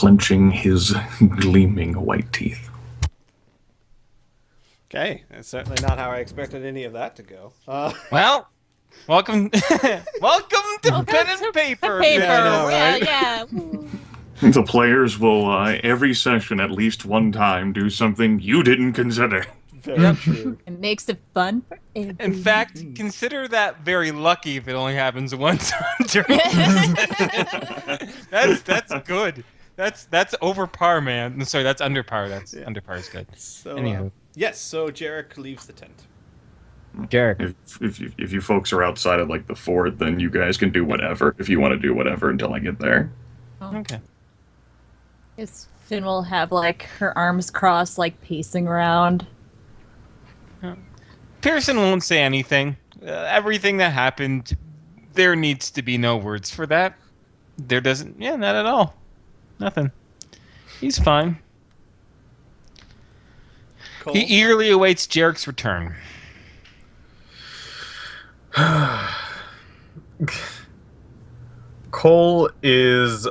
clenching his gleaming white teeth. Okay, that's certainly not how I expected any of that to go. Well, welcome, welcome to pen and paper. Yeah, I know, right? Yeah. The players will, every session, at least one time, do something you didn't consider. Very true. It makes it fun for everyone. In fact, consider that very lucky if it only happens one time during that's good. That's over par, man. Sorry, that's under par. That's under par is good. So, Anywho. yes, so Jarek leaves the tent. Jarek. If you folks are outside of, like, the fort, then you guys can do whatever, if you want to do whatever until I get there. Okay. Guess Finn will have, like, her arms crossed, like, pacing around. Pearson won't say anything. Everything that happened, there needs to be no words for that. There doesn't. Yeah, not at all. Nothing. He's fine. Cole? He eagerly awaits Jarek's return. Cole is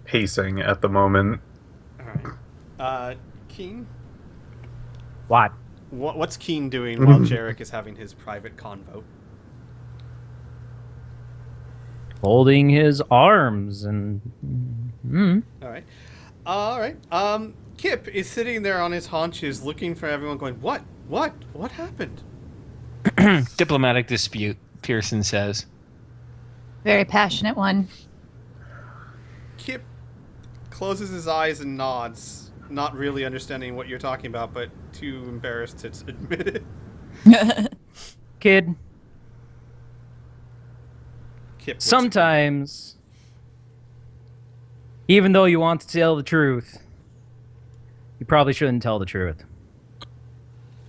pacing at the moment. Alright. Keen? What? What's Keen doing while Jarek is having his private convo? Folding his arms and. Alright. Alright. Kip is sitting there on his haunches looking for everyone going, What? What happened? Diplomatic dispute, Pearson says. Very passionate one. Kip closes his eyes and nods, not really understanding what you're talking about, but too embarrassed to admit it. Kid, Kip, what's sometimes, even though you want to tell the truth, you probably shouldn't tell the truth.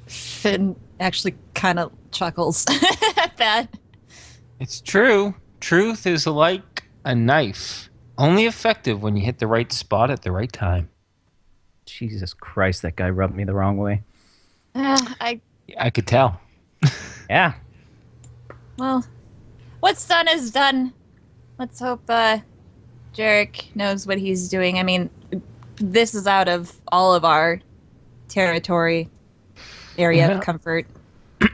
Finn actually kind of chuckles at that. It's true. Truth is like a knife. Only effective when you hit the right spot at the right time. Jesus Christ, that guy rubbed me the wrong way. I I could tell. Yeah. Well, what's done is done. Let's hope Jarek knows what he's doing. I mean, this is out of all of our territory, area Yeah. of comfort.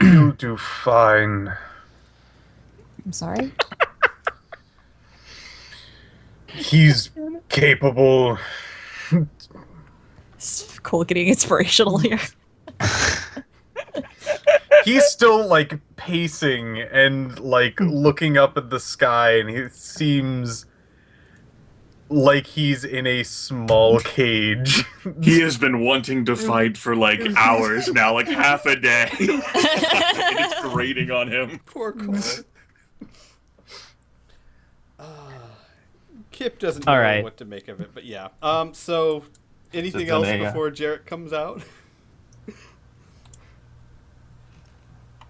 You do fine. I'm sorry. He's capable. Cole getting inspirational here. He's still, like, pacing and, like, looking up at the sky, and he seems like he's in a small cage. He has been wanting to fight for, like, hours now, like half a day. It's grating on him. Poor Cole. Kip doesn't know All right. what to make of it, but yeah. So, anything So else then before Jarek comes out?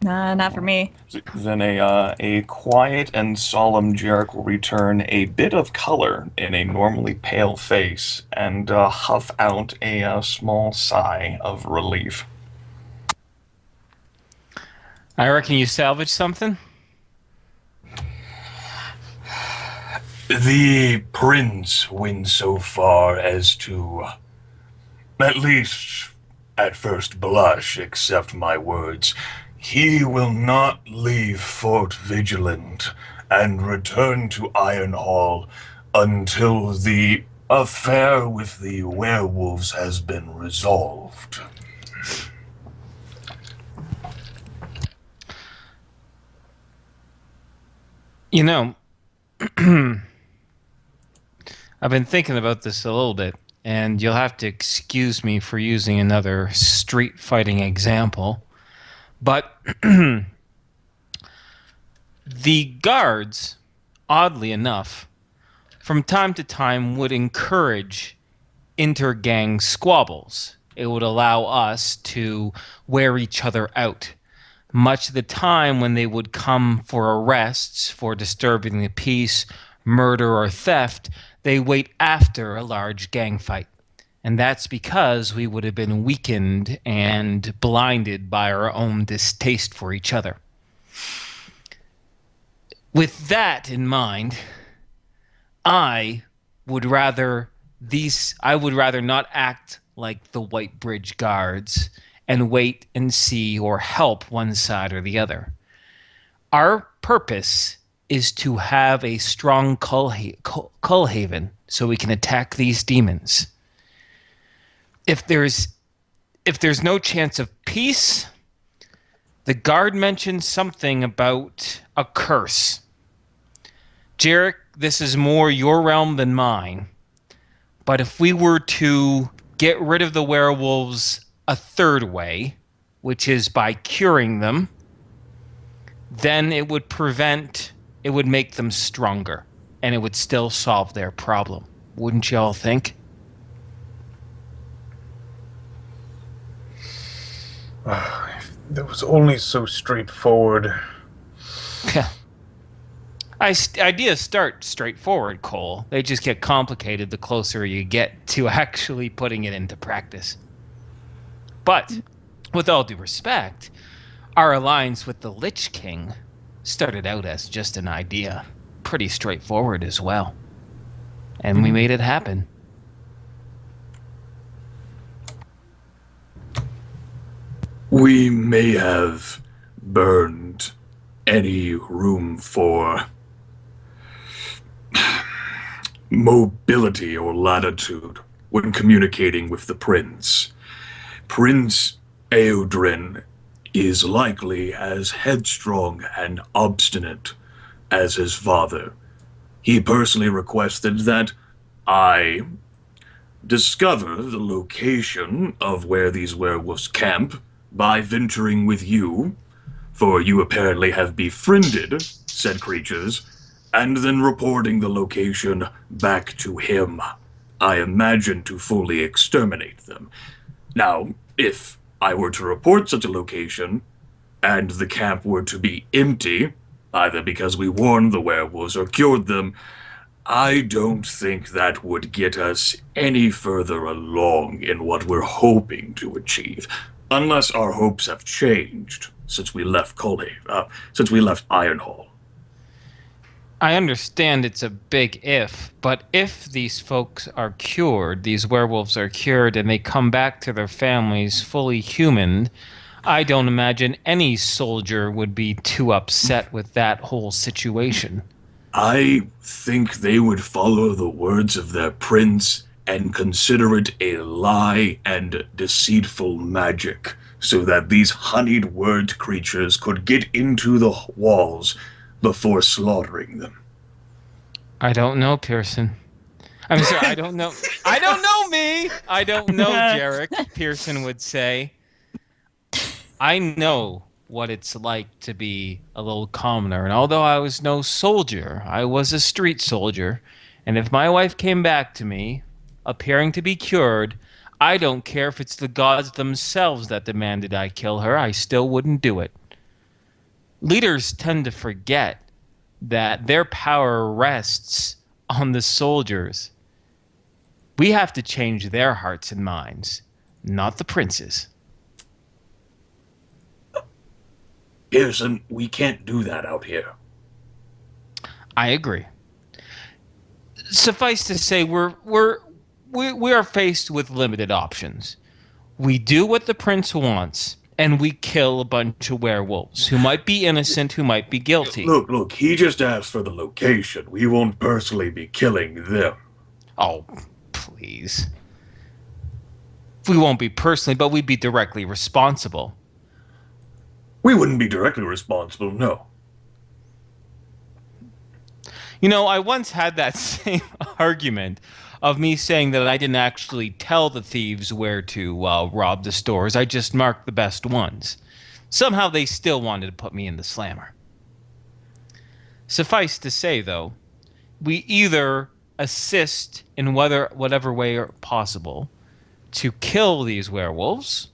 Nah, not for me. Then a quiet and solemn Jarek will return a bit of color in a normally pale face and huff out a small sigh of relief. I reckon you salvaged something. The prince went so far as to, at least at first blush, accept my words. He will not leave Fort Vigilant and return to Iron Hall until the affair with the werewolves has been resolved. You know, I've been thinking about this a little bit, and you'll have to excuse me for using another street fighting example. But the guards, oddly enough, from time to time would encourage inter-gang squabbles. It would allow us to wear each other out. Much of the time when they would come for arrests for disturbing the peace, murder, or theft, they wait after a large gang fight. And that's because we would have been weakened and blinded by our own distaste for each other. With that in mind, I would rather I would rather not act like the White Bridge guards and wait and see or help one side or the other. Our purpose is to have a strong Cullhaven so we can attack these demons. If there's no chance of peace, the guard mentioned something about a curse. Jarek, this is more your realm than mine. But if we were to get rid of the werewolves a third way, which is by curing them, then it would make them stronger, and it would still solve their problem. Wouldn't y'all think? That was only so straightforward. Ideas start straightforward, Cole. They just get complicated the closer you get to actually putting it into practice. But, with all due respect, our alliance with the Lich King started out as just an idea. Pretty straightforward as well. And we made it happen. We may have burned any room for mobility or latitude when communicating with the Prince. Prince Eodrin is likely as headstrong and obstinate as his father. He personally requested that I discover the location of where these werewolves camp by venturing with you, for you apparently have befriended said creatures, and then reporting the location back to him. I imagine to fully exterminate them. Now, if I were to report such a location, and the camp were to be empty, either because we warned the werewolves or cured them, I don't think that would get us any further along in what we're hoping to achieve, unless our hopes have changed since we left Ironhall. I understand it's a big if, but if these folks are cured, these werewolves are cured, and they come back to their families fully human, I don't imagine any soldier would be too upset with that whole situation. I think they would follow the words of their prince and consider it a lie and deceitful magic, so that these honeyed word creatures could get into the walls before slaughtering them. I don't know, Pearson. I'm sorry, I don't know. I don't know me! I don't know, Jarek, Pearson would say. I know what it's like to be a little commoner, and although I was no soldier, I was a street soldier, and if my wife came back to me, appearing to be cured, I don't care if it's the gods themselves that demanded I kill her, I still wouldn't do it. Leaders tend to forget that their power rests on the soldiers. We have to change their hearts and minds, not the princes. Pearson, we can't do that out here. I agree. Suffice to say, we are faced with limited options. We do what the prince wants, and we kill a bunch of werewolves who might be innocent, who might be guilty. Look, he just asked for the location. We won't personally be killing them. Oh, please. We won't be personally, but we'd be directly responsible. We wouldn't be directly responsible, no. You know, I once had that same argument of me saying that I didn't actually tell the thieves where to rob the stores. I just marked the best ones. Somehow they still wanted to put me in the slammer. Suffice to say, though, we either assist in whatever way possible to kill these werewolves,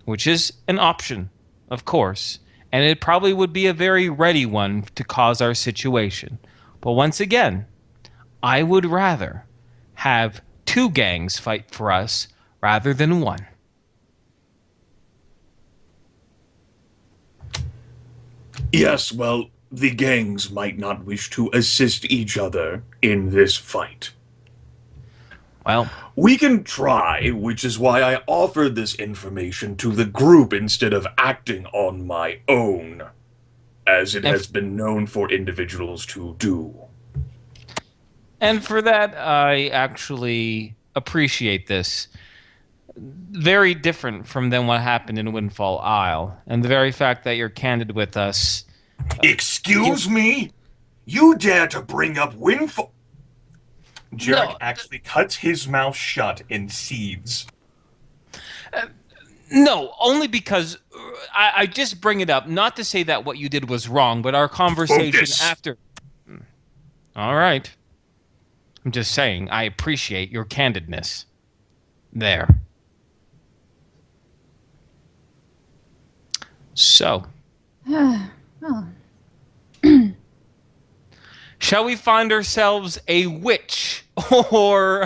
which is an option, of course, and it probably would be a very ready one to cause our situation. But once again, I would rather have two gangs fight for us rather than one. Yes, well, the gangs might not wish to assist each other in this fight. Well, We can try, which is why I offered this information to the group instead of acting on my own, as it has been known for individuals to do. and for that, I actually appreciate this. Very different from than what happened in Windfall Isle, and the very fact that you're candid with us. Excuse me? You dare to bring up Windfall? Jarek No. actually cuts his mouth shut and seethes. No, only because I just bring it up, not to say that what you did was wrong, but our conversation Focus. after. All right. I'm just saying, I appreciate your candidness. There. So, Oh. shall we find ourselves a witch or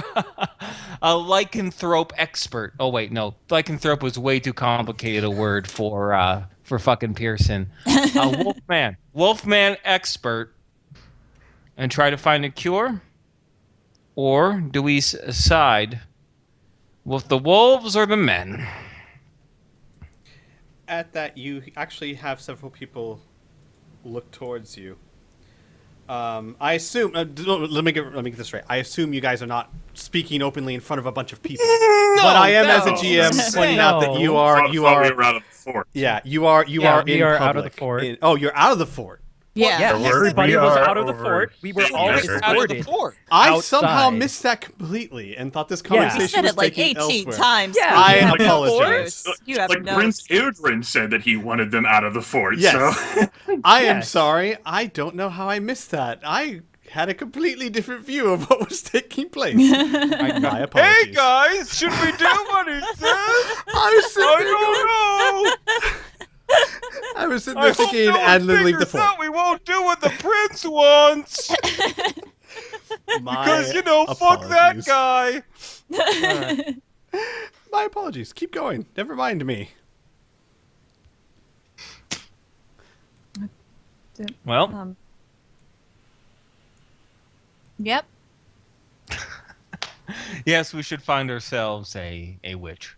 a lycanthrope expert? Oh wait, no, lycanthrope was way too complicated a word for fucking Pearson. A wolfman expert, and try to find a cure, or do we side with the wolves or the men? At that, you actually have several people look towards you. I assume. Let me get this right. I assume you guys are not speaking openly in front of a bunch of people. But I am, as a GM, pointing out that you are. We were out of the fort. Yeah, you are. You Yeah, are we in are public. out of the fort. You're out of the fort. Yeah. Yeah, everybody we was are out of the over fort. We were all here. It's out of the escorted. fort. I somehow Outside. missed that completely and thought this Yeah. conversation You said was it like taking 18 elsewhere. times. Yeah. I You have apologize. no- You have Like no. Prince Ildrin said that he wanted them out of the fort, Yes. so... I am Yes. sorry. I don't know how I missed that. I had a completely different view of what was taking place. My apologies. Hey guys, should we do what he said? I was sitting there I don't know. I was sitting there thinking, and then leave the fort. We won't do what the prince wants My because fuck that apologies. guy. My apologies. Keep going. Never mind me. Well, Yep. yes, we should find ourselves a witch.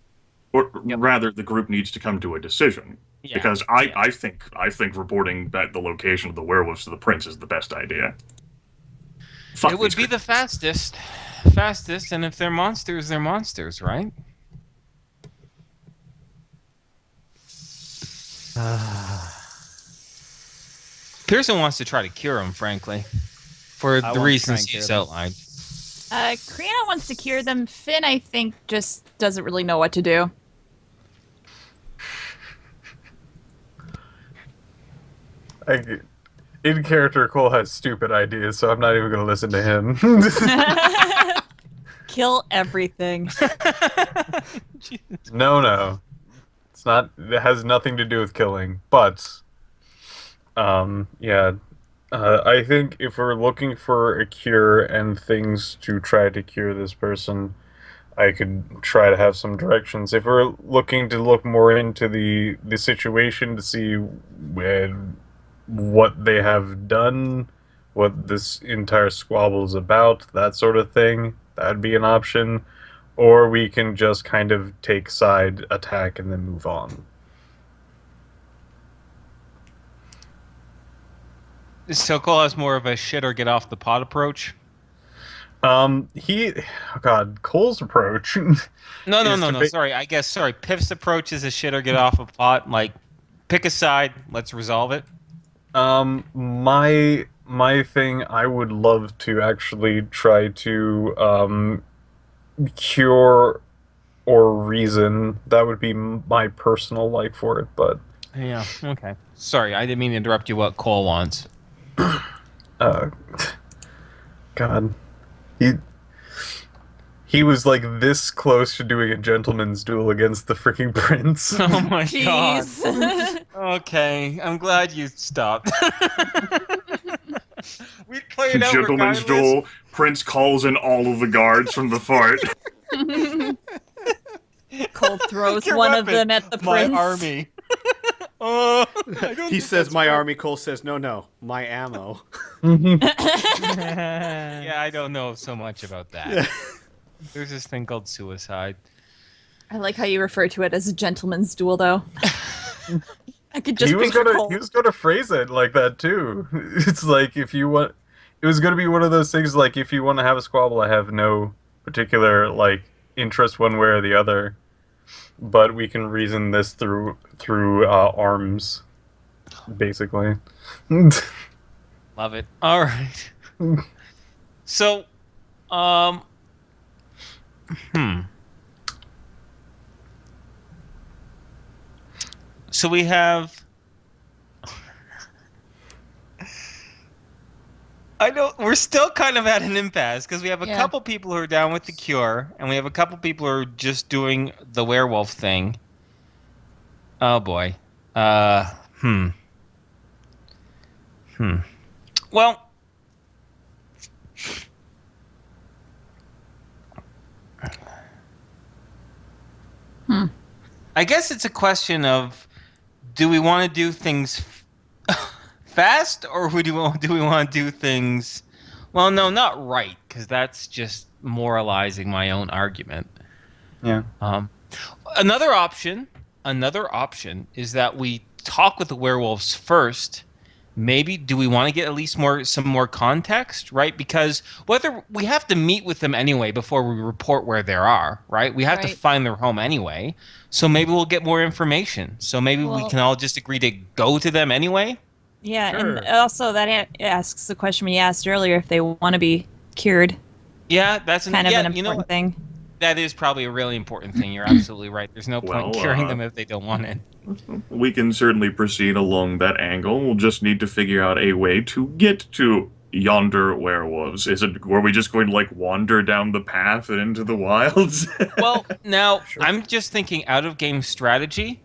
Or rather, the group needs to come to a decision. Yeah, Because I think reporting back the location of the werewolves to the prince is the best idea. Fuck it would these be the creatures. fastest, and if they're monsters, they're monsters, right? Pearson wants to try to cure him, frankly, for I the want to try reasons and cure he's them. outlined. Kriana wants to cure them. Finn, I think, just doesn't really know what to do. In character, Cole has stupid ideas, so I'm not even going to listen to him. Kill everything. No. It's not. It has nothing to do with killing. But, yeah. I think if we're looking for a cure and things to try to cure this person, I could try to have some directions. If we're looking to look more into the situation to see what they have done, what this entire squabble is about, that sort of thing, that'd be an option. Or we can just kind of take side, attack, and then move on. So Cole has more of a shit or get off the pot approach. Oh God, Cole's approach. No, is to Sorry. Piff's approach is a shit or get off a pot. Like, pick a side. Let's resolve it. My thing, I would love to actually try to cure or reason. That would be my personal like for it, but Yeah. Okay. Sorry, I didn't mean to interrupt you. What Cole wants. God, he was like this close to doing a gentleman's duel against the freaking prince. Oh my god. Jeez. Okay, I'm glad you stopped. We played out Gentleman's regardless. duel. Prince calls in all of the guards from the fort. Cole throws Your one of weapon, them at the my prince. army. I don't He think says, that's my fair. army. Cole says, no, my ammo. Yeah, I don't know so much about that. There's this thing called suicide. I like how you refer to it as a gentleman's duel, though. I could just he was picture gonna Cole. he was gonna phrase it like that too. It's like if you want, it was gonna be one of those things like if you want to have a squabble, I have no particular like interest one way or the other, but we can reason this through arms, basically. Love it. All right. So, So we have. I know we're still kind of at an impasse because we have a Yeah. couple people who are down with the cure, and we have a couple people who are just doing the werewolf thing. Oh boy. Well. I guess it's a question of, do we want to do things fast, or do we want to do things? Well, no, not right, because that's just moralizing my own argument. Yeah. Another option is that we talk with the werewolves first. Maybe do we want to get at least some more context, right? Because whether we have to meet with them anyway before we report where they are, right? We have to Right. find their home anyway. So maybe we'll get more information. So maybe we can all just agree to go to them anyway. Yeah, Sure. and also that asks the question we asked earlier if they want to be cured. Yeah, that's Kind of an you know important what? thing. That is probably a really important thing. You're absolutely right. There's no point Well, curing them if they don't want it. We can certainly proceed along that angle. We'll just need to figure out a way to get to yonder werewolves. Were we just going to like wander down the path and into the wilds? Well, now I'm just thinking out of game strategy.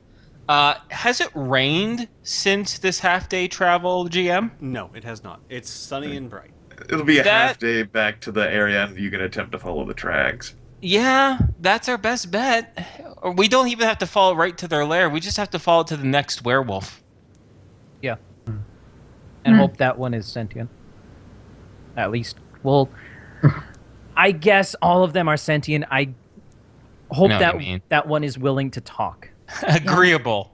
Has it rained since this half-day travel, GM? No, it has not. It's sunny and bright. It'll be a That- half day back to the area, and you can attempt to follow the tracks. Yeah, that's our best bet. Or we don't even have to follow right to their lair. We just have to follow to the next werewolf. Yeah. And hope that one is sentient. At least, well, I guess all of them are sentient. I hope know what that you mean. that one is willing to talk. Agreeable.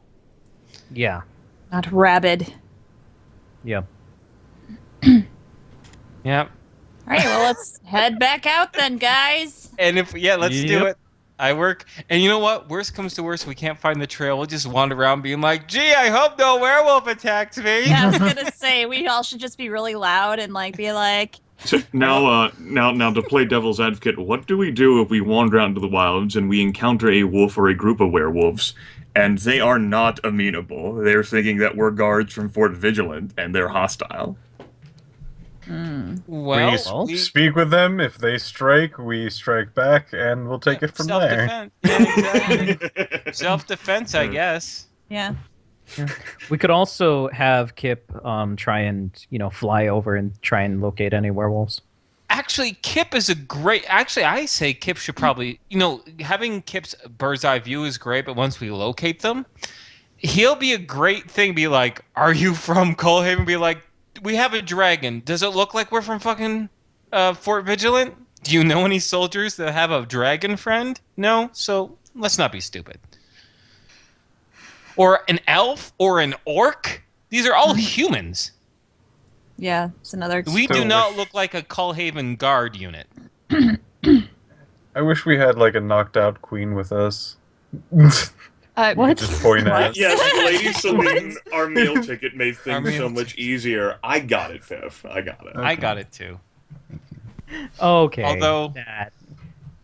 Yeah. Not rabid. Yeah. Yep. All right, well, let's head back out then, guys. And let's do Yep. it. I work. And you know what? Worst comes to worst, we can't find the trail. We'll just wander around being like, gee, I hope no werewolf attacks me. Yeah, I was gonna say we all should just be really loud and like be like, So now to play devil's advocate, what do we do if we wander out into the wilds and we encounter a wolf or a group of werewolves, and they are not amenable? They're thinking that we're guards from Fort Vigilant, and they're hostile. Well, We speak with them. If they strike, we strike back, and we'll take it from there. self-defense. Yeah, exactly. Self-defense, I guess. yeah. We could also have Kip try and fly over and try and locate any werewolves. Actually, Kip is a great. Actually, I say Kip should probably. Having Kip's bird's eye view is great, but once we locate them, he'll be a great thing. Be like, "Are you from Coalhaven?" Be like, "We have a dragon. Does it look like we're from fucking Fort Vigilant? Do you know any soldiers that have a dragon friend? No. So let's not be stupid. Or an elf or an orc. These are all humans. Yeah, it's another. We do not look like a Coalhaven guard unit." I wish we had like a knocked out queen with us. What? Just point at. Yes, Lady Celine, our meal ticket made Our things so meal much easier. I got it, Piff. I got it. I got it too. Okay. Although- that.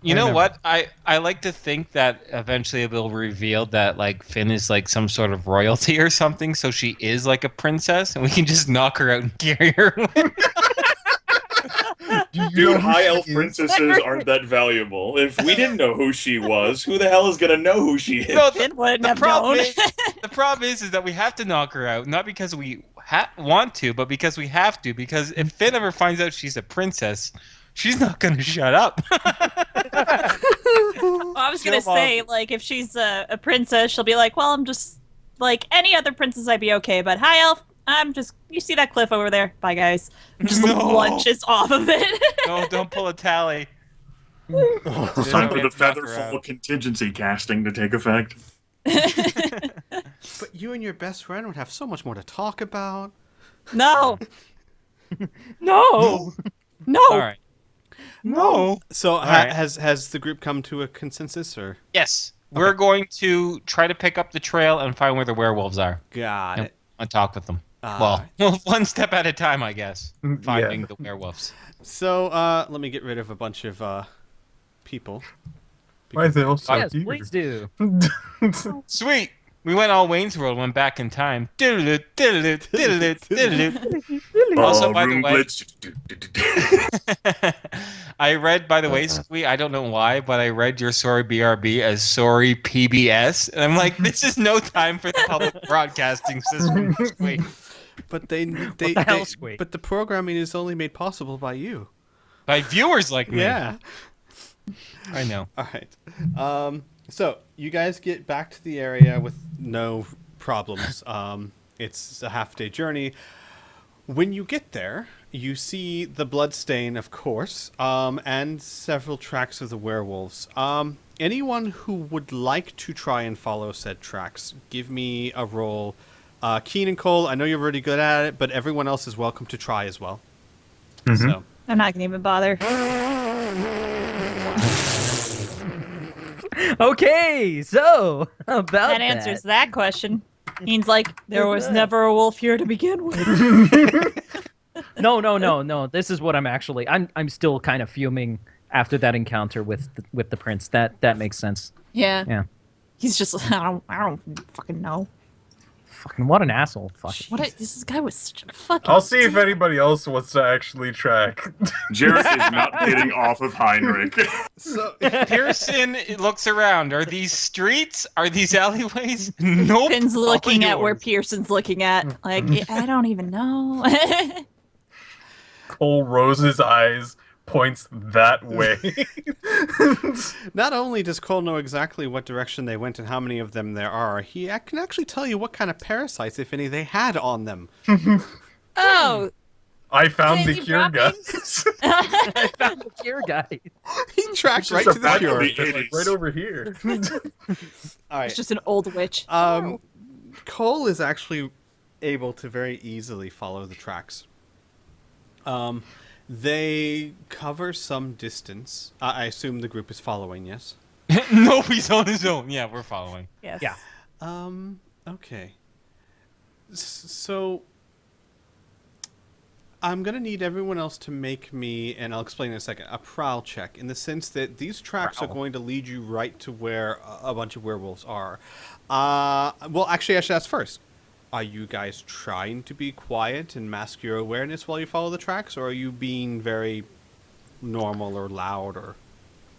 You know remember. what? I like to think that eventually it will reveal that like Finn is like some sort of royalty or something, so she is like a princess, and we can just knock her out and carry her away. Dude, high elf princesses aren't that valuable. If we didn't know who she was, who the hell is gonna know who she is? No, Finn wouldn't the have problem known. the problem is that we have to knock her out, not because we want to, but because we have to. Because if Finn ever finds out she's a princess, she's not gonna shut up. Well, I was gonna say, like, if she's a princess, she'll be like, well, I'm just like any other princess, I'd be okay. But hi, elf, I'm just. You see that cliff over there? Bye, guys. Just No. lunches off of it. No, don't pull a tally. It's time for the Knock her Featherfall out. contingency casting to take effect. But you and your best friend would have so much more to talk about. No. No. No. All right. No. So right. has the group come to a consensus, or Yes, we're going to try to pick up the trail and find where the werewolves are got and, it? and talk with them. All Well, one step at a time, I guess. Finding the werewolves. So let me get rid of a bunch of people. Why is it all so Yes, here? please do. Sweet. We went all Wayne's World, went back in time. Diddle-it, diddle-it, diddle-it, diddle-it. Also, by the Room way, blitz. I read, by the way, Squee, I don't know why, but I read your Sorry BRB as Sorry PBS. And I'm like, this is no time for the public broadcasting system, Squee. But they the hell, Squeak? but the programming is only made possible by you. By viewers like me. Yeah. I know. All right. So you guys get back to the area with no problems. It's a half-day journey. When you get there, you see the bloodstain, of course, and several tracks of the werewolves. Anyone who would like to try and follow said tracks, give me a roll. Keen and Cole, I know you're really good at it, but everyone else is welcome to try as well. So. I'm not gonna even bother. Okay, so about That answers that question. Means like there was never a wolf here to begin with. No. This is what I'm still kind of fuming after that encounter with the prince. That makes sense. Yeah. Yeah. He's just I don't fucking know. Fucking what an asshole. Fuck. This guy was such a fucking. I'll see if anybody else wants to actually track. Jarek is not getting off of Heinrich. So Pearson looks around. Are these streets? Are these alleyways? Nope. Finn's looking all at where yours. Pearson's looking at. Like, I don't even know. Cole Rose's eyes points that way. not only does Cole know exactly what direction they went and how many of them there are, he can actually tell you what kind of parasites, if any, they had on them. Oh, I found the Crazy cure, droppings. guys. I found the cure guy. He tracked right Just to the back cure. of the 80s. Right over here. All right. it's just an old witch. Cole is actually able to very easily follow the tracks. They cover some distance. I assume the group is following, yes? No, he's on his own. Yeah, we're following. Yes. Yeah. Okay. So I'm going to need everyone else to make me, and I'll explain in a second, a prowl check, in the sense that these tracks are going to lead you right to where a bunch of werewolves are. Well, actually, I should ask first. Are you guys trying to be quiet and mask your awareness while you follow the tracks, or are you being very normal or loud? Or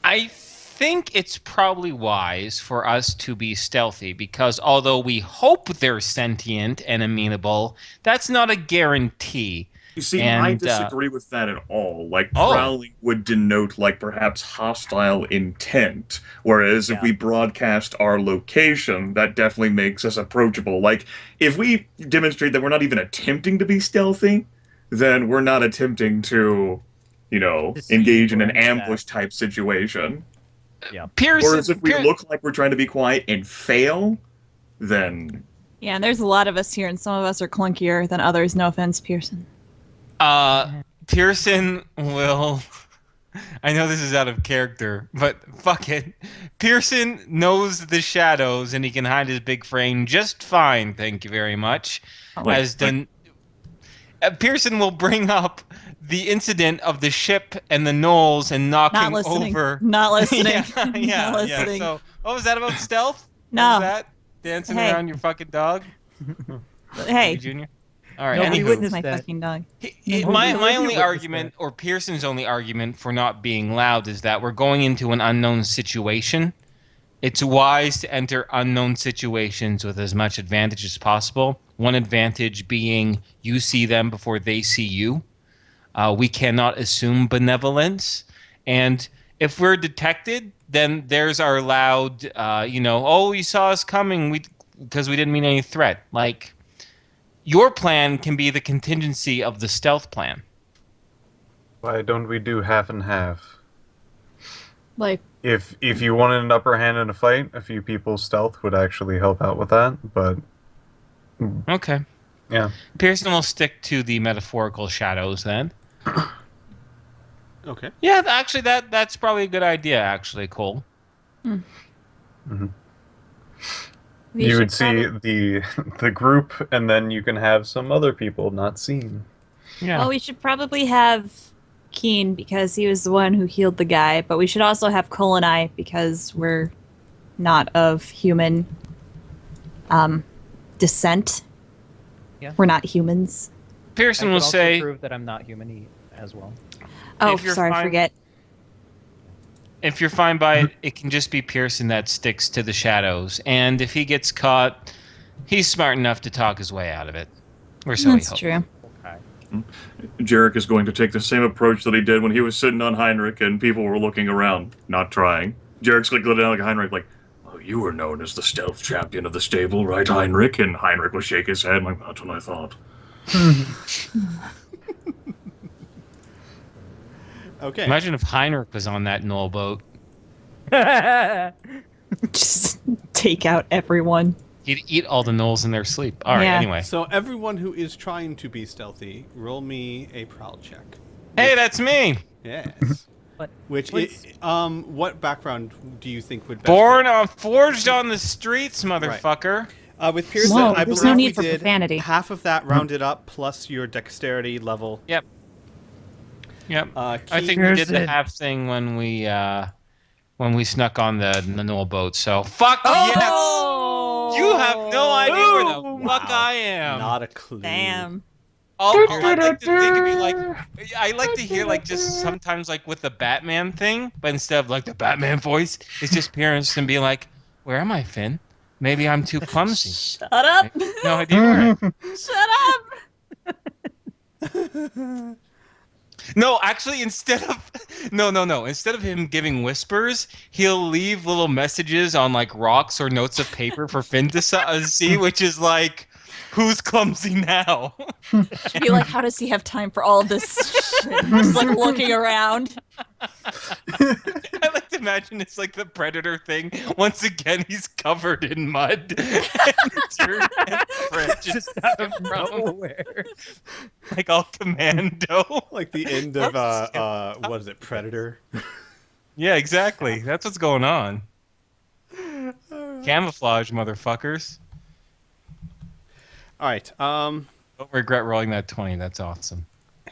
I think it's probably wise for us to be stealthy because although we hope they're sentient and amenable, that's not a guarantee. You see, I And, disagree with that at all. Like, Oh. prowling would denote, like, perhaps hostile intent, whereas if we broadcast our location, that definitely makes us approachable. Like, if we demonstrate that we're not even attempting to be stealthy, then we're not attempting to, Deceive engage in or an any of that. ambush-type situation. Pearson, Whereas if we look like we're trying to be quiet and fail, then... Yeah, and there's a lot of us here, and some of us are clunkier than others. No offense, Pearson. Pearson will. I know this is out of character, but fuck it. Pearson knows the shadows and he can hide his big frame just fine. Thank you very much. Pearson will bring up the incident of the ship and the gnolls and knocking Not listening. over. Not listening. yeah. Not listening. So, what was that about stealth? No. What was that? Dancing Hey. around your fucking dog, Hey, Junior. All right. Nobody anywho. witnessed this is my that. fucking dog. My Nobody only witnessed argument, or Pearson's only argument for not being loud, is that we're going into an unknown situation. It's wise to enter unknown situations with as much advantage as possible. One advantage being you see them before they see you. We cannot assume benevolence. And if we're detected, then there's our loud, oh, you saw us coming because we didn't mean any threat. Like, your plan can be the contingency of the stealth plan. Why don't we do half and half? Like, If you wanted an upper hand in a fight, a few people's stealth would actually help out with that. But Okay. yeah, Pearson will stick to the metaphorical shadows then. Okay. Yeah, actually, that's probably a good idea. Actually, Cole. we you should would see probably- the group, and then you can have some other people not seen. Yeah. Well, we should probably have Keen because he was the one who healed the guy, but we should also have Cole and I because we're not of human descent. Yeah. We're not humans. Pearson I will could also say, prove that I'm not human as well. Oh, If you're sorry, fine- forget. if you're fine by it, it can just be Pearson that sticks to the shadows. And if he gets caught, he's smart enough to talk his way out of it. Or so he That's hopes. true. Okay. Jarek is going to take the same approach that he did when he was sitting on Heinrich and people were looking around, not trying. Jarek's like looking down like Heinrich, like, "Oh, you were known as the stealth champion of the stable, right, Heinrich?" And Heinrich will shake his head, like, "That's what I thought." Okay. Imagine if Heinrich was on that Knoll boat. Just take out everyone. He'd eat all the Knolls in their sleep. All right, Yeah. anyway. So everyone who is trying to be stealthy, roll me a prowl check. Hey, that's me! Yes. But Which what's- what background do you think would best Born fit? on, forged on the streets, motherfucker. With Pearson, Whoa, I there's believe no we need for did profanity. half of that rounded up plus your dexterity level. Yep. Yep. I Keen- think we did the Pearson. half thing when we snuck on the Knoll boat. So fuck Oh! yes! You have no idea where the Wow. fuck I am. Not a clue. Damn. All I like to think of it like I like to hear like just sometimes like with the Batman thing, but instead of like the Batman voice, it's just Pearson being like, "Where am I, Finn? Maybe I'm too clumsy. Shut up! No idea where I am." Shut up! No, actually, instead of him giving whispers, he'll leave little messages on like rocks or notes of paper for Finn to see, which is like, who's clumsy now? Should be like, how does he have time for all this shit? Just like looking around. I like to imagine it's like the Predator thing. Once again, he's covered in mud and dirt and French Just out of nowhere. like all commando. Like the end of what is it, Predator? Yeah, exactly. That's what's going on. Camouflage, motherfuckers. All right. Don't regret rolling that 20. That's awesome.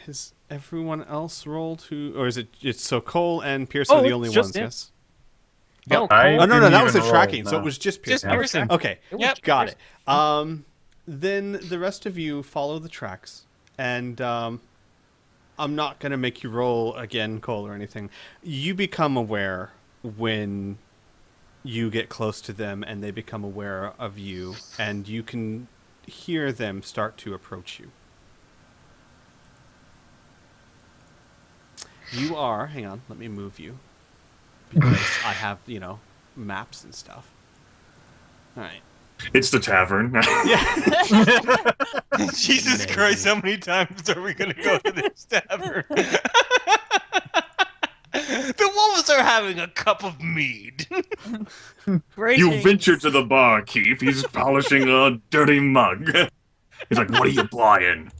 Has everyone else rolled who, or is it's so Cole and Pearson are the it's only just ones? him. Yes. Yep. I Oh no, didn't that was the even roll, tracking. So no. it was just Just Pearson. Pearson. Okay. Yep. Got it. Then the rest of you follow the tracks, and I'm not gonna make you roll again, Cole, or anything. You become aware when you get close to them, and they become aware of you, and you can hear them start to approach you. You are. Hang on. Let me move you because I have maps and stuff. All right. It's the tavern. Jesus Maybe. Christ, how many times are we going to go to this tavern? The wolves are having a cup of mead. You venture to the barkeep. He's polishing a dirty mug. He's like, "What are you buying?"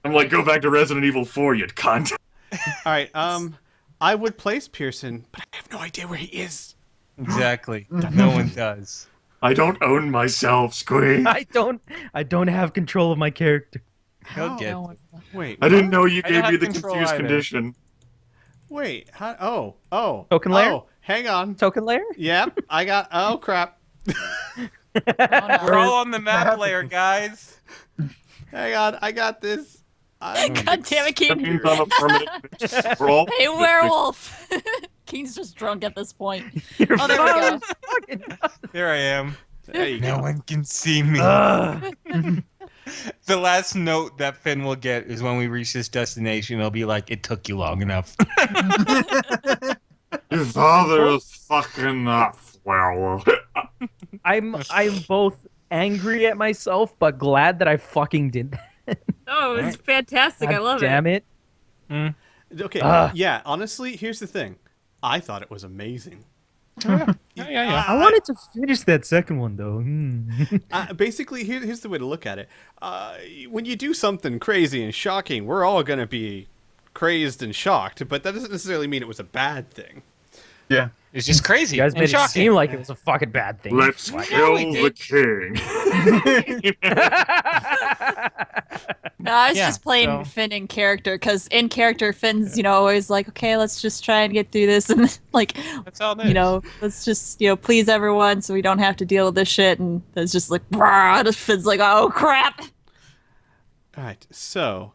I'm like, "Go back to Resident Evil 4, you cunt." All right. I would place Pearson, but I have no idea where he is. Exactly. No one does. I don't own myself, Squee. I don't have control of my character. He'll get No. Wait. I didn't know you I don't gave me have the control confused either. condition. Wait. How? Oh. Token layer? Oh, hang on. Token layer? Yep. I got. Oh crap. We're all on the map layer, guys. Hang on. I got this. God damn it, That Keen. means I'm a permanent roll. Hey, werewolf. Keen's just drunk at this point. You're Oh, there we go. fucking- There I am. There you No go. one can see me. Ugh. The last note that Finn will get is when we reach this destination, it'll be like, "It took you long enough." Your father is fucking well. I'm both angry at myself, but glad that I fucking did that. Oh, it was fantastic. I love Damn it. Okay. Ugh. Yeah. Honestly, here's the thing. I thought it was amazing. Yeah. I wanted to finish that second one though. Basically, here's the way to look at it. When you do something crazy and shocking, we're all going to be crazed and shocked, but that doesn't necessarily mean it was a bad thing. Yeah. It's just crazy. You guys and made it shocking. seem like it was a fucking bad thing. Let's kill the king. No, I was Yeah, just playing so- Finn in character because in character, Finn's always like, okay, let's just try and get through this, and like, That's all it is. let's just please everyone so we don't have to deal with this shit. And it's just like, brah, and Finn's like, oh crap. All right, so,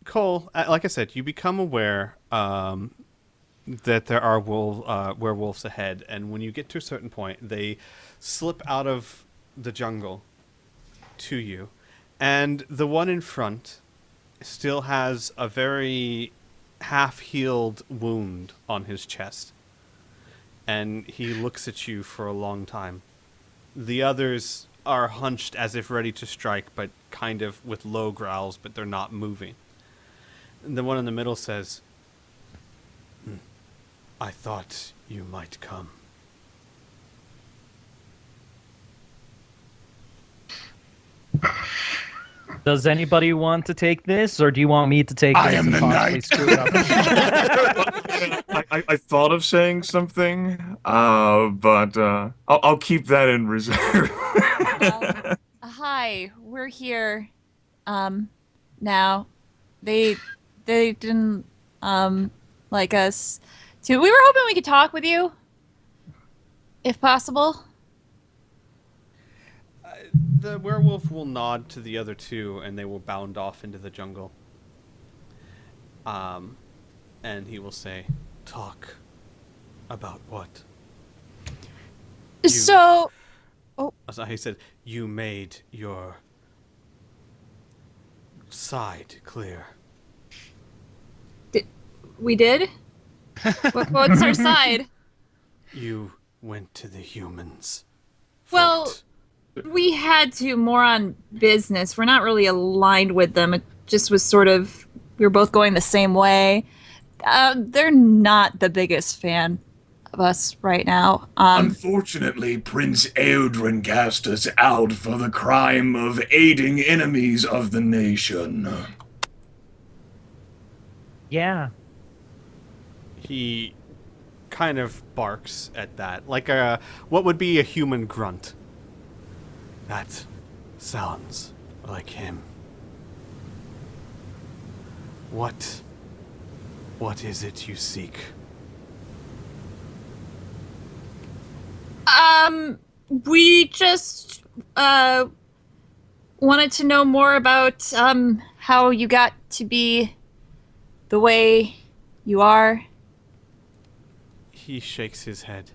Cole, like I said, you become aware that there are werewolves ahead, and when you get to a certain point, they slip out of the jungle to you, and the one in front still has a very half-healed wound on his chest, and he looks at you for a long time. The others are hunched as if ready to strike, but kind of with low growls, but they're not moving. And the one in the middle says, I thought you might come. Does anybody want to take this, or do you want me to take this? I am and the possibly knight. screw it up? I thought of saying something, but I'll keep that in reserve. Hi, we're here. Now, they didn't like us. So we were hoping we could talk with you, if possible. The werewolf will nod to the other two, and they will bound off into the jungle. And he will say, talk about what? So, So he said, you made your side clear. we did? What's our side? You went to the humans. Well, fought. we had to more on business. We're not really aligned with them. It just was sort of, we were both going the same way. They're not the biggest fan of us right now. Unfortunately, Prince Eldrin cast us out for the crime of aiding enemies of the nation. Yeah. He kind of barks at that, like what would be a human grunt. That sounds like him. What is it you seek? We just wanted to know more about how you got to be the way you are. He shakes his head.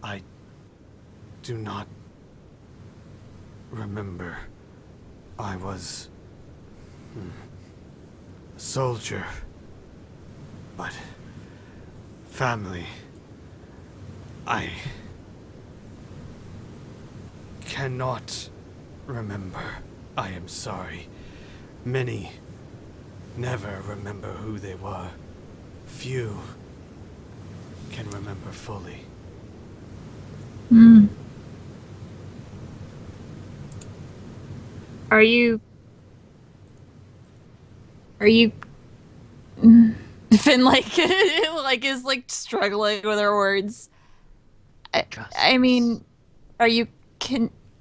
I do not remember. I was a soldier, but family. I cannot remember. I am sorry. Many never remember who they were. Few can remember fully. Are you Finn like is like struggling with her words. I mean, are you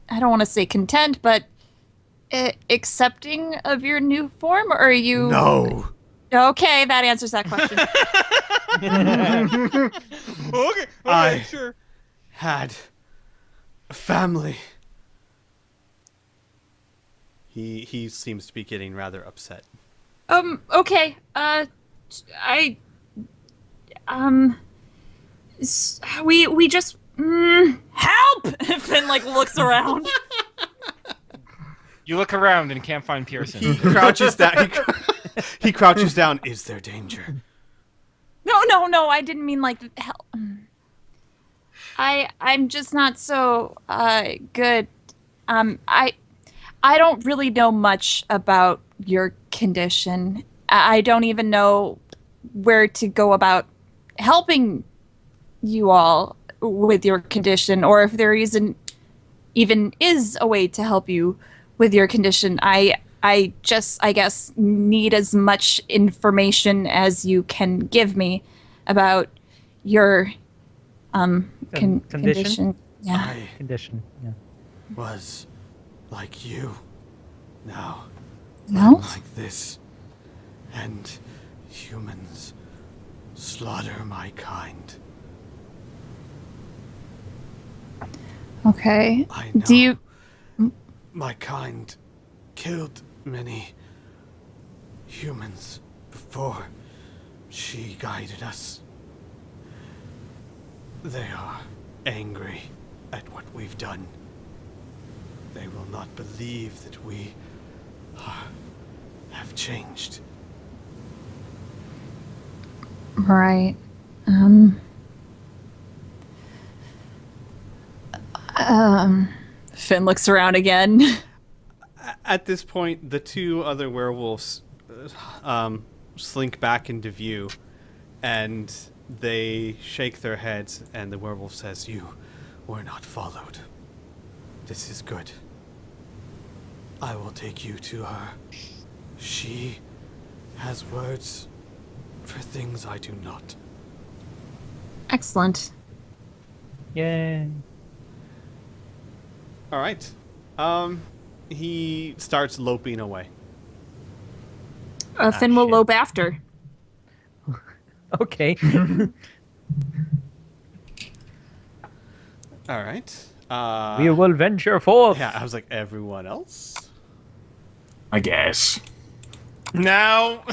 I don't want to say content, but accepting of your new form, or are you? No. Okay, that answers that question. Okay, I- sure. Had a family. He seems to be getting rather upset. Okay. We just help. Finn like looks around. You look around and can't find Pearson. He crouches down. He crouches down. Is there danger? No. I didn't mean like help. I'm just not so good. I don't really know much about your condition. I don't even know where to go about helping you all with your condition, or if there isn't even is a way to help you with your condition. I guess need as much information as you can give me about your Condition? condition. Yeah. I Condition. Yeah. was like you. Now, No? like this. And humans slaughter my kind. Okay. I know. Do you My kind killed many humans before she guided us. They are angry at what we've done. They will not believe that we have changed. right? Finn looks around again. At this point, the two other werewolves slink back into view, and they shake their heads, and the werewolf says, "You were not followed. This is good. I will take you to her. She has words for things I do not." Excellent. Yay. All right. He starts loping away. Finn will shit. lope after. Okay. All right. We will venture forth. Yeah, I was like, everyone else? I guess. Now,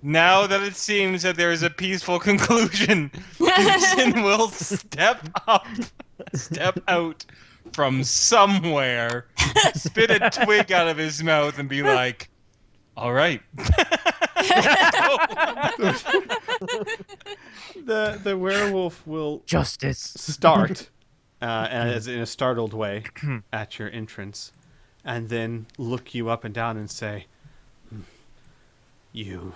now that it seems that there is a peaceful conclusion, Pearson will step out from somewhere, spit a twig out of his mouth, and be like, "All right." The werewolf will Justice. start as in a startled way at your entrance, and then look you up and down and say, "You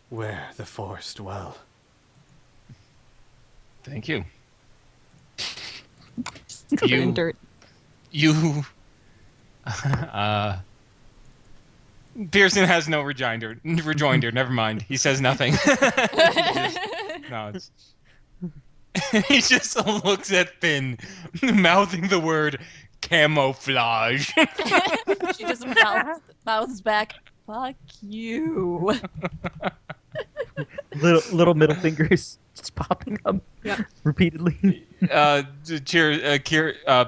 wear the forest well." Thank you. Covered in You- dirt. You, Pearson has no rejoinder. Never mind. He says nothing. He just looks at Finn, mouthing the word camouflage. She just mouths back. Fuck you. Little middle fingers just popping up repeatedly.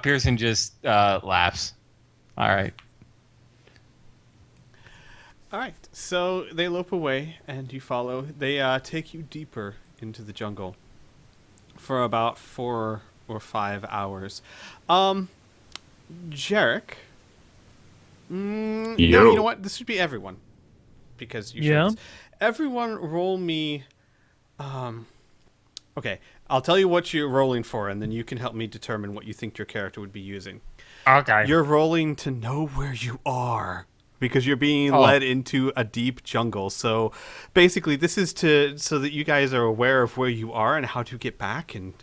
Pearson just laughs. All right. All right, so they lope away, and you follow. They take you deeper into the jungle for about 4 or 5 hours. Jarek. No, you know what? This should be everyone, because you Yeah. should. Everyone, roll me. Okay, I'll tell you what you're rolling for, and then you can help me determine what you think your character would be using. Okay. You're rolling to know where you are, because you're being Oh. led into a deep jungle. So basically, this is so that you guys are aware of where you are and how to get back. And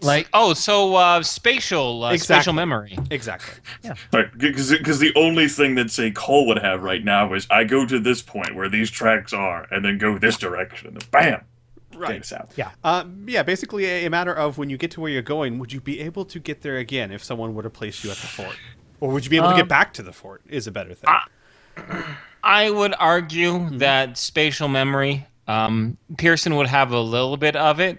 spatial Exactly. memory. exactly. Right, because the only thing that, say, Cole would have right now is I go to this point where these tracks are, and then go this direction, and bam! Right. Take us out. Yeah, basically a matter of when you get to where you're going, would you be able to get there again if someone would have placed you at the fort? Or would you be able to get back to the fort is a better thing. I would argue that spatial memory, Pearson would have a little bit of it,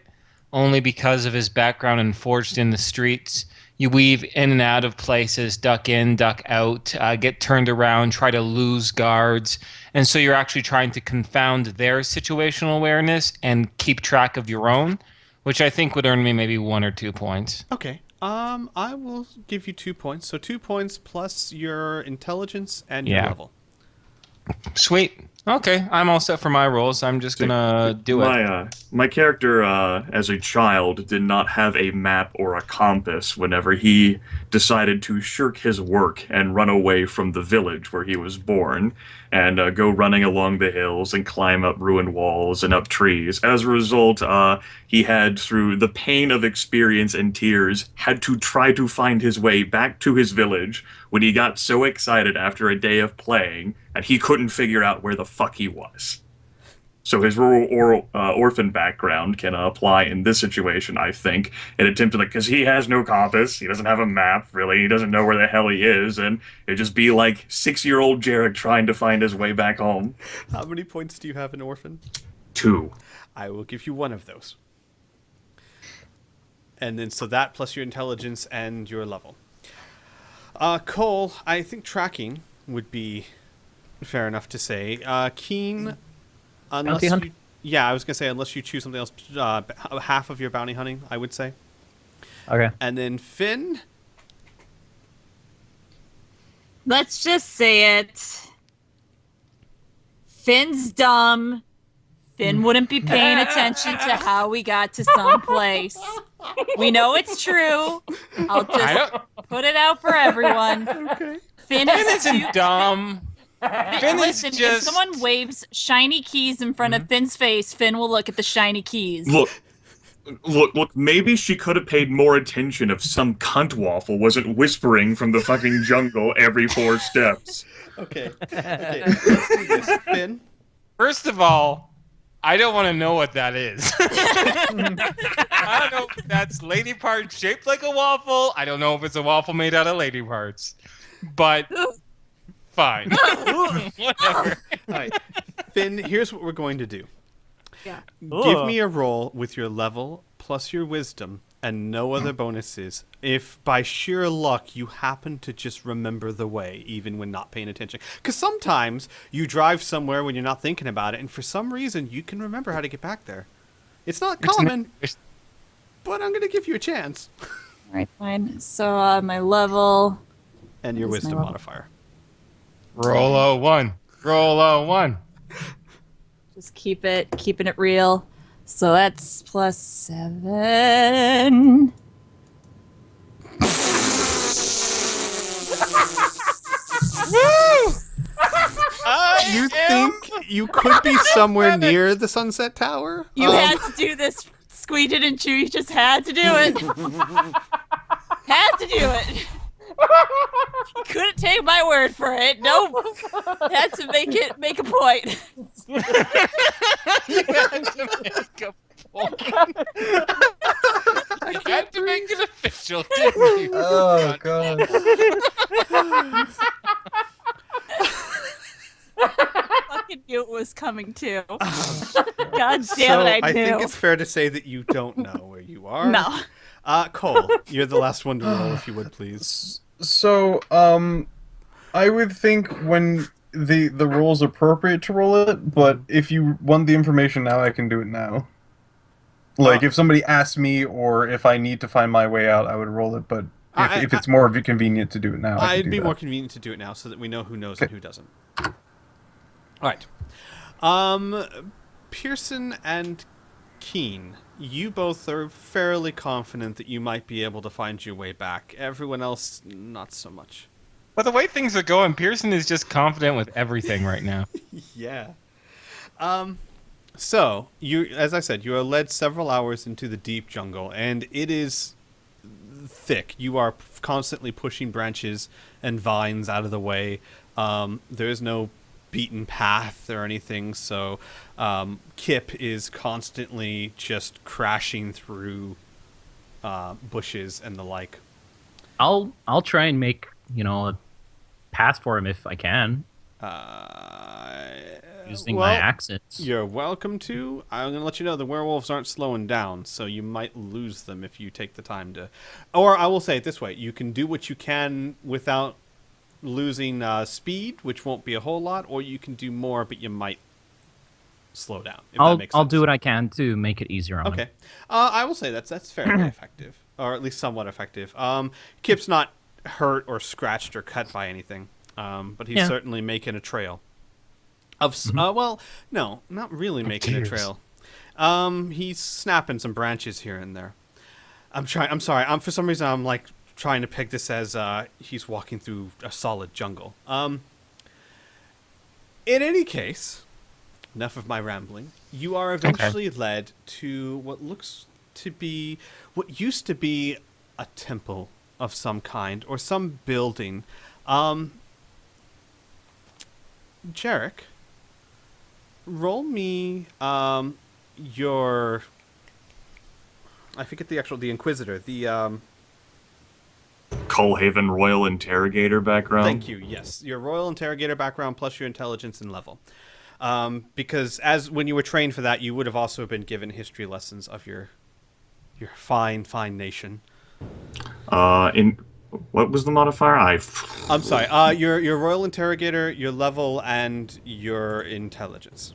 only because of his background in Forged in the Streets. You weave in and out of places, duck in, duck out, get turned around, try to lose guards. And so you're actually trying to confound their situational awareness and keep track of your own, which I think would earn me maybe 1 or 2 points. Okay. I will give you 2 points. So 2 points plus your intelligence and your Yeah. level. Sweet. Okay, I'm all set for my rolls. I'm just gonna do it. My character, as a child, did not have a map or a compass whenever he decided to shirk his work and run away from the village where he was born and go running along the hills and climb up ruined walls and up trees. As a result, he had, through the pain of experience and tears, had to try to find his way back to his village when he got so excited after a day of playing that he couldn't figure out where the fuck he was. So his rural orphan background can apply in this situation, I think, in attempt to, like, because he has no compass, he doesn't have a map, really, he doesn't know where the hell he is, and it'd just be like 6-year-old Jarek trying to find his way back home. How many points do you have in Orphan? 2. I will give you one of those. And then, so that plus your intelligence and your level. Cole, I think tracking would be fair enough to say. Keen, unless Bounty hunt? yeah, I was gonna say unless you choose something else, half of your bounty hunting, I would say. Okay. And then Finn, Let's just say it. Finn's dumb. Finn wouldn't be paying attention to how we got to someplace. We know it's true. I'll just put it out for everyone. okay. Finn Finn is too isn't dumb. Finn is Listen, if just... someone waves shiny keys in front of Finn's face, Finn will look at the shiny keys. Look, maybe she could have paid more attention if some cunt waffle wasn't whispering from the fucking jungle every 4 steps. Okay. Let's do this. Finn, First of all, I don't want to know what that is. I don't know if that's lady parts shaped like a waffle. I don't know if it's a waffle made out of lady parts. But fine. Whatever. all right. Finn, here's what we're going to do. Yeah. Give me a roll with your level plus your wisdom and no other bonuses. If by sheer luck you happen to just remember the way, even when not paying attention. Because sometimes you drive somewhere when you're not thinking about it, and for some reason you can remember how to get back there. It's not common, but I'm going to give you a chance. All right, fine. So my level. And your Where's my wisdom level? modifier. Roll 01. Roll 01. Just keeping it real. So that's plus 7. You think you could be somewhere near the Sunset Tower? You had to do this, Squee, didn't you? You just had to do it. Had to do it. You couldn't take my word for it. Nope. Had to make a point. You had to make a point. You had to make it official, didn't you? Oh god. I fucking knew it was coming too. God damn So it, I knew. I think it's fair to say that you don't know where you are. No. Cole, you're the last one to roll, if you would, please. So, I would think when the roll's appropriate to roll it, but if you want the information now, I can do it now. Like, if somebody asks me, or if I need to find my way out, I would roll it, but if it's more convenient to do it now, I It'd can be do more that. convenient to do it now so that we know who knows and who doesn't. All right. Pearson and Keen, you both are fairly confident that you might be able to find your way back. Everyone else, not so much. But the way things are going, Pearson is just confident with everything right now. Yeah. So, you, as I said, you are led several hours into the deep jungle, and it is thick. You are constantly pushing branches and vines out of the way. There is no beaten path or anything, so Kip is constantly just crashing through bushes and the like. I'll try and make, a path for him if I can, using my accents. You're welcome to. I'm going to let you know the werewolves aren't slowing down, so you might lose them if you take the time to... Or I will say it this way. You can do what you can without losing speed, which won't be a whole lot, or you can do more, but you might slow down. If that makes sense. I'll do what I can to make it easier on him. Okay. I will say that's fairly effective, or at least somewhat effective. Kip's not hurt or scratched or cut by anything, but he's certainly making a trail. Well, no, not really making a Tears. trail. He's snapping some branches here and there. I'm sorry. For some reason I'm like trying to pick this as he's walking through a solid jungle. In any case, enough of my rambling. You are eventually led to what used to be a temple of some kind or some building. Jarek, roll me your. I forget the Inquisitor. Cullhaven Royal Interrogator background. Thank you. Yes, your Royal Interrogator background plus your intelligence and level. Because when you were trained for that, you would have also been given history lessons of your fine nation. What was the modifier? I'm sorry. Your Royal Interrogator, your level, and your intelligence.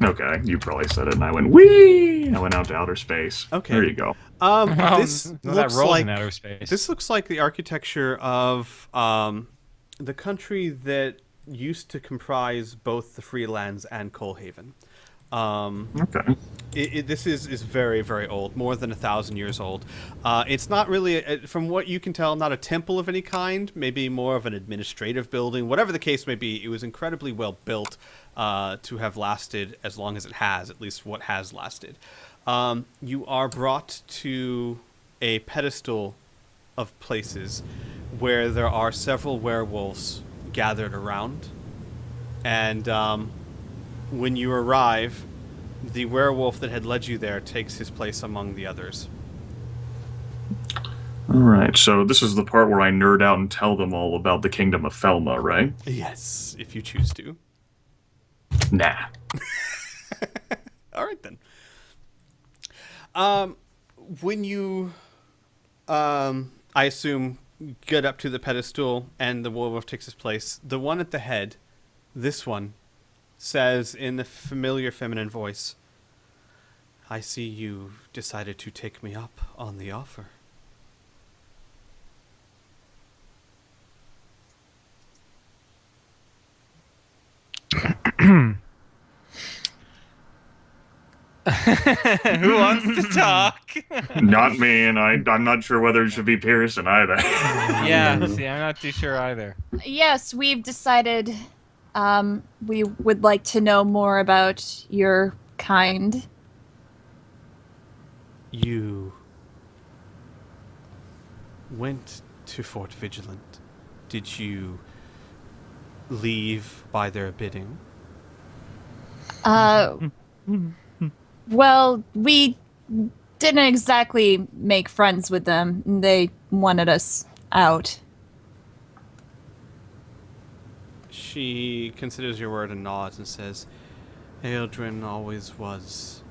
Okay, you probably said it, and I went wee. I went out to outer space. Okay. There you go. This that looks rolls like in outer space. this looks like the architecture of the country that used to comprise both the Free Lands and Coalhaven. Okay. This is very, very old, more than 1,000 years old. It's not really, from what you can tell, not a temple of any kind, maybe more of an administrative building. Whatever the case may be, it was incredibly well built to have lasted as long as it has, at least what has lasted. You are brought to a pedestal of places where there are several werewolves gathered around. And when you arrive, the werewolf that had led you there takes his place among the others. All right. So this is the part where I nerd out and tell them all about the Kingdom of Felma, right? Yes, if you choose to. Nah. All right, then. When you, I assume, get up to the pedestal and the werewolf takes his place, the one at the head, this one, says in the familiar feminine voice, "I see you decided to take me up on the offer." Who wants to talk? Not me, and I'm not sure whether it should be Pearson either. Yeah, see, I'm not too sure either. Yes, we've decided we would like to know more about your kind. You went to Fort Vigilant. Did you leave by their bidding? Well, we didn't exactly make friends with them. They wanted us out. She considers your word and nods and says, "Eldrin always was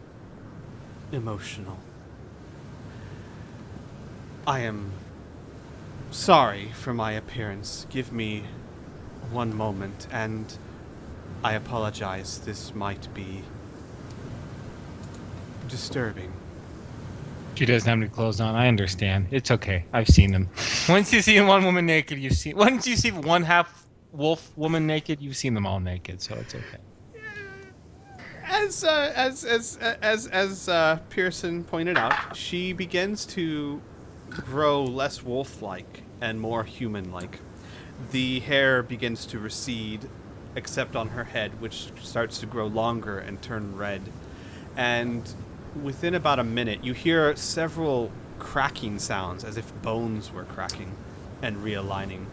emotional. I am sorry for my appearance. Give me one moment, and I apologize. This might be disturbing." She doesn't have any clothes on. I understand. It's okay. I've seen them. Once you see one woman naked, you've seen. Once you see one half wolf woman naked, you've seen them all naked. So it's okay. As Pearson pointed out, she begins to grow less wolf-like and more human-like. The hair begins to recede, except on her head, which starts to grow longer and turn red. And within about a minute, you hear several cracking sounds, as if bones were cracking and realigning.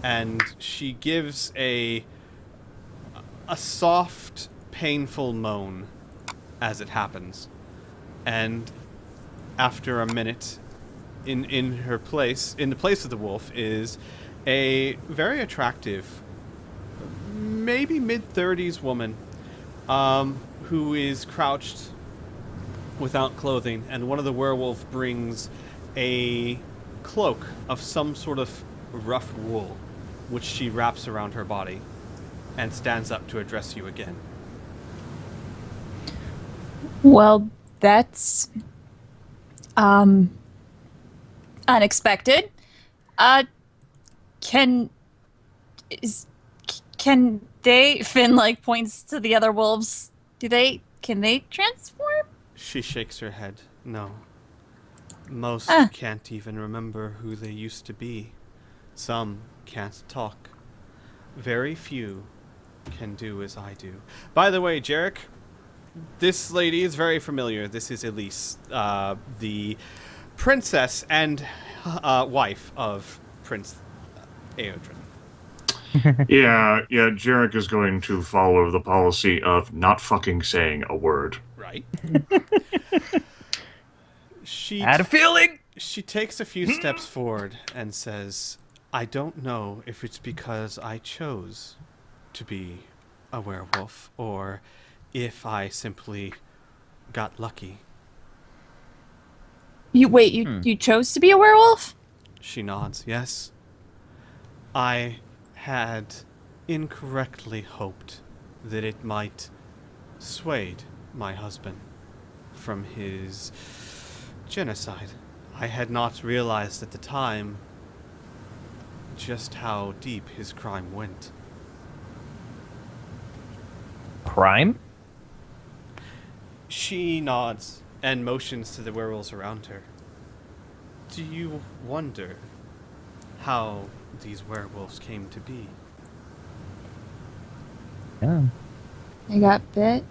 And she gives a soft, painful moan as it happens. And after a minute, in the place of the wolf is a very attractive, maybe mid-30s woman, who is crouched without clothing, and one of the werewolf brings a cloak of some sort of rough wool, which she wraps around her body, and stands up to address you again. Well, that's unexpected. Can Finn like points to the other wolves. Can they transform? She shakes her head. No. Most can't even remember who they used to be. Some can't talk. Very few can do as I do. By the way, Jarek, this lady is very familiar. This is Elise, the princess and wife of Prince Eodrin. Yeah, Jarek is going to follow the policy of not fucking saying a word. Right. She Had a feeling. She takes a few steps forward and says, I don't know if it's because I chose to be a werewolf or if I simply got lucky. You chose to be a werewolf? She nods, yes. I had incorrectly hoped that it might swayed my husband from his genocide. I had not realized at the time just how deep his crime went. Crime? She nods and motions to the werewolves around her. Do you wonder how these werewolves came to be? Yeah. I got bit.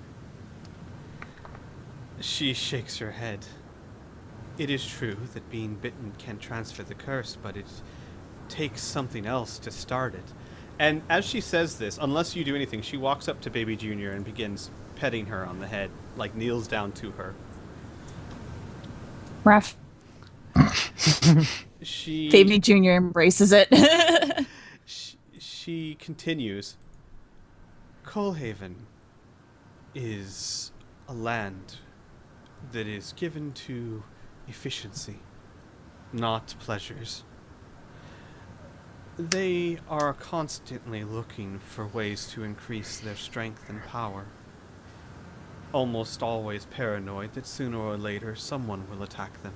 She shakes her head. It is true that being bitten can transfer the curse, but it takes something else to start it. And as she says this, unless you do anything, she walks up to Baby Junior and begins petting her on the head, like kneels down to her. Rough. Baby Junior embraces it. She continues. Coalhaven is a land that is given to efficiency, not pleasures. They are constantly looking for ways to increase their strength and power. Almost always paranoid that sooner or later someone will attack them.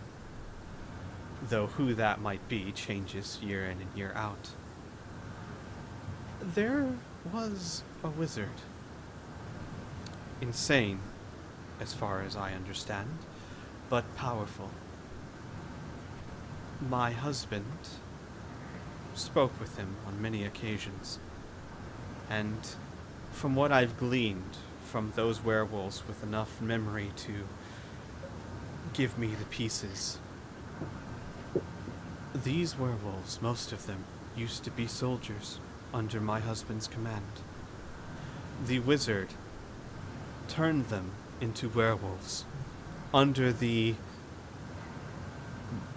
Though who that might be changes year in and year out. There was a wizard. Insane, as far as I understand, but powerful. My husband spoke with him on many occasions, and from what I've gleaned from those werewolves with enough memory to give me the pieces, these werewolves, most of them, used to be soldiers under my husband's command. The wizard turned them into werewolves under the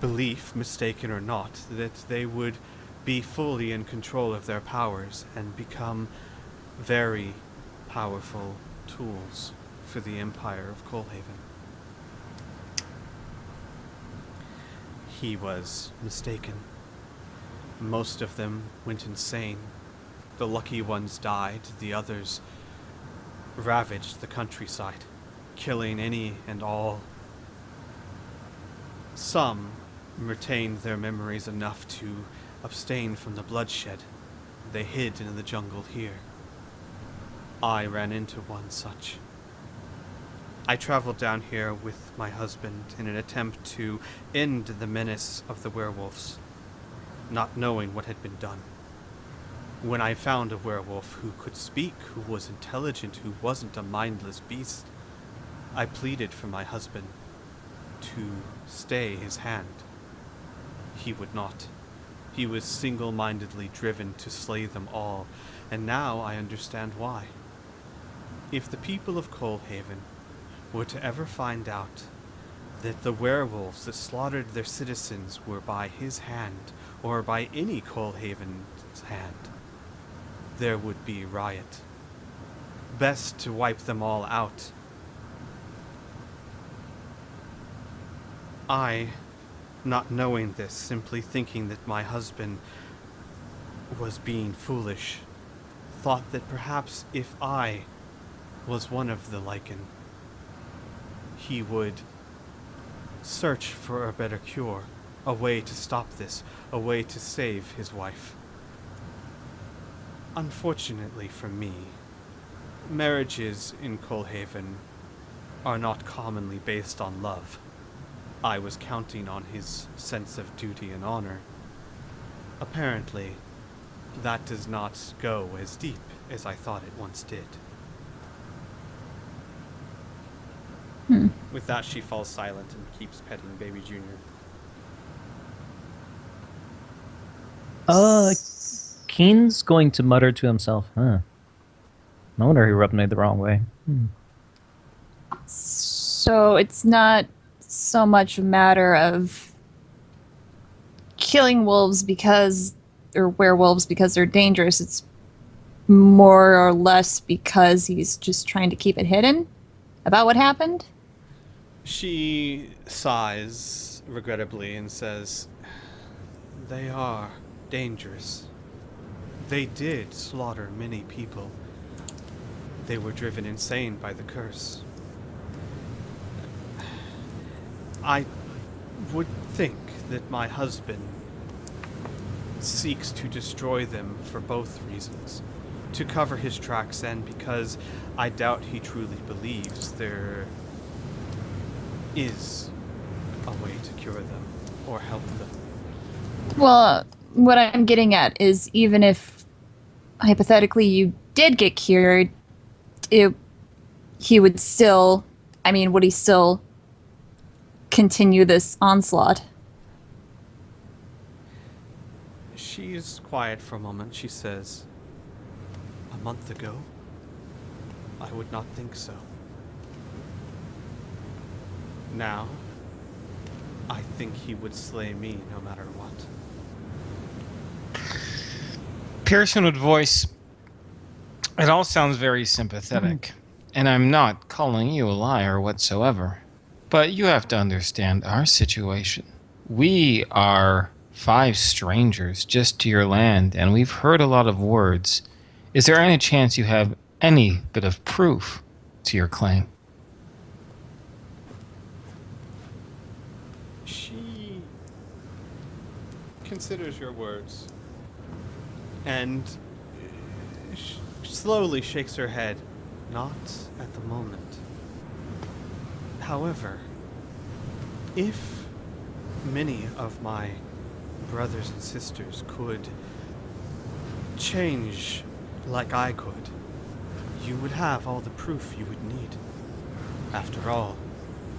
belief, mistaken or not, that they would be fully in control of their powers and become very powerful tools for the Empire of Coalhaven. He was mistaken. Most of them went insane. The lucky ones died, the others ravaged the countryside, killing any and all. Some retained their memories enough to abstain from the bloodshed. They hid in the jungle here. I ran into one such. I traveled down here with my husband in an attempt to end the menace of the werewolves, not knowing what had been done. When I found a werewolf who could speak, who was intelligent, who wasn't a mindless beast, I pleaded for my husband to stay his hand. He would not. He was single-mindedly driven to slay them all, and now I understand why. If the people of Coalhaven were to ever find out that the werewolves that slaughtered their citizens were by his hand, or by any Coalhaven's hand, there would be riot. Best to wipe them all out. I, not knowing this, simply thinking that my husband was being foolish, thought that perhaps if I was one of the Lycan, he would search for a better cure, a way to stop this, a way to save his wife. Unfortunately for me, marriages in Coalhaven are not commonly based on love. I was counting on his sense of duty and honor. Apparently, that does not go as deep as I thought it once did. With that, she falls silent and keeps petting Baby Junior. Keen's going to mutter to himself, no wonder he rubbed me the wrong way. So it's not so much a matter of killing wolves or werewolves because they're dangerous. It's more or less because he's just trying to keep it hidden about what happened. She sighs regrettably and says, "They are dangerous. They did slaughter many people. They were driven insane by the curse. I would think that my husband seeks to destroy them for both reasons. To cover his tracks and because I doubt he truly believes there is a way to cure them or help them." Well, what I'm getting at is even if hypothetically you did get cured, he would still, would he still continue this onslaught? She's quiet for a moment. She says, "A month ago, I would not think so. Now, I think he would slay me no matter what." Pearson would voice, "It all sounds very sympathetic, and I'm not calling you a liar whatsoever. But you have to understand our situation. We are 5 strangers just to your land, and we've heard a lot of words. Is there any chance you have any bit of proof to your claim?" She considers your words and slowly shakes her head. "Not at the moment. However, if many of my brothers and sisters could change like I could, you would have all the proof you would need. After all,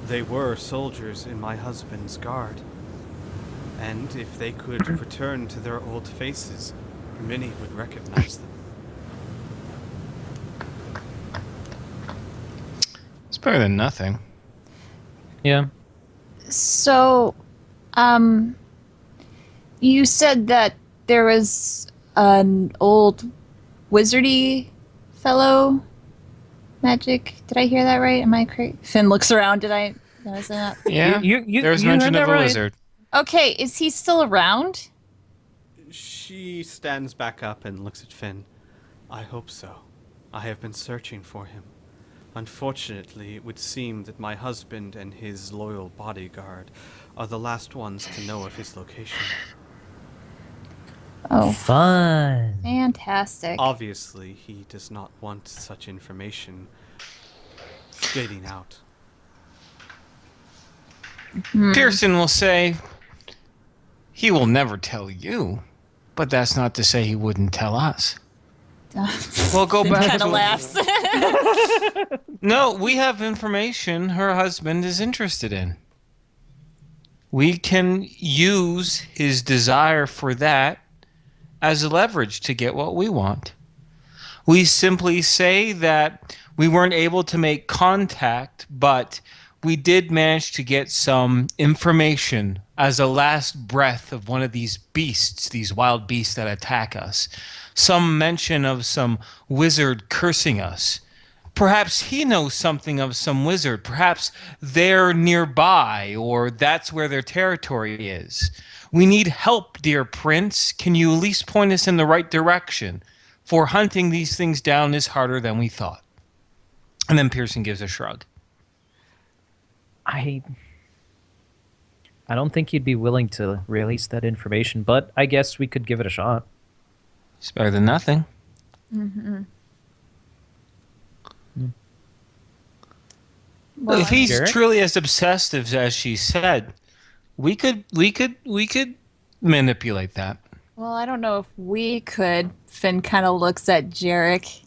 they were soldiers in my husband's guard. And if they could return to their old faces, many would recognize them." It's better than nothing. Yeah. So, you said that there was an old wizardy fellow magic. Did I hear that right? Am I correct? Finn looks around. Did I notice that? Yeah, there's you mention heard of that a right. wizard. Okay, is he still around? She stands back up and looks at Finn. "I hope so. I have been searching for him. Unfortunately, it would seem that my husband and his loyal bodyguard are the last ones to know of his location. Oh, Fun. fantastic. Obviously, he does not want such information getting out." Pearson will say, "He will never tell you, but that's not to say he wouldn't tell us." We'll go back Kind to of laughs. No, we have information her husband is interested in. We can use his desire for that as leverage to get what we want. We simply say that we weren't able to make contact, but we did manage to get some information as a last breath of one of these beasts, these wild beasts that attack us. Some mention of some wizard cursing us. Perhaps he knows something of some wizard. Perhaps they're nearby, or that's where their territory is. We need help, dear prince. Can you at least point us in the right direction? For hunting these things down is harder than we thought. And then Pearson gives a shrug. I don't think he'd be willing to release that information, but I guess we could give it a shot. It's better than nothing. Mm-hmm. If he's Jarek? truly as obsessive as she said, we could manipulate that. Well, I don't know if we could. Finn kind of looks at Jarek.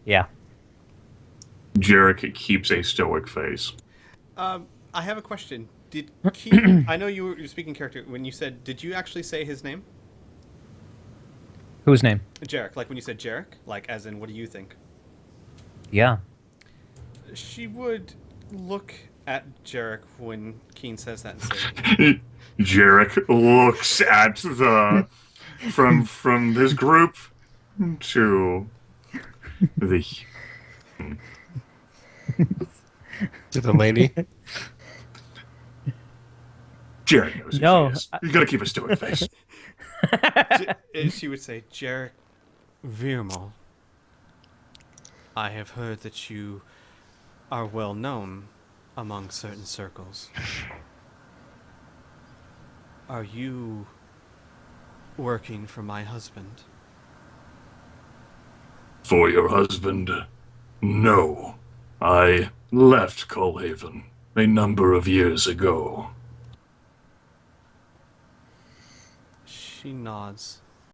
Yeah. Jarek keeps a stoic face. I have a question. Did Keen, I know you were speaking character when you said, did you actually say his name? Whose name? Jarek, like when you said Jarek, like as in what do you think? Yeah. She would look at Jarek when Keen says that and say, Jarek looks at the from his group to the To the lady. Jarek knows who No, she is. You gotta keep a stoic face. she would say, Jarek Virmal, I have heard that you are well known among certain circles. Are you working for my husband? For your husband? No. I left Colhaven a number of years ago. She nods.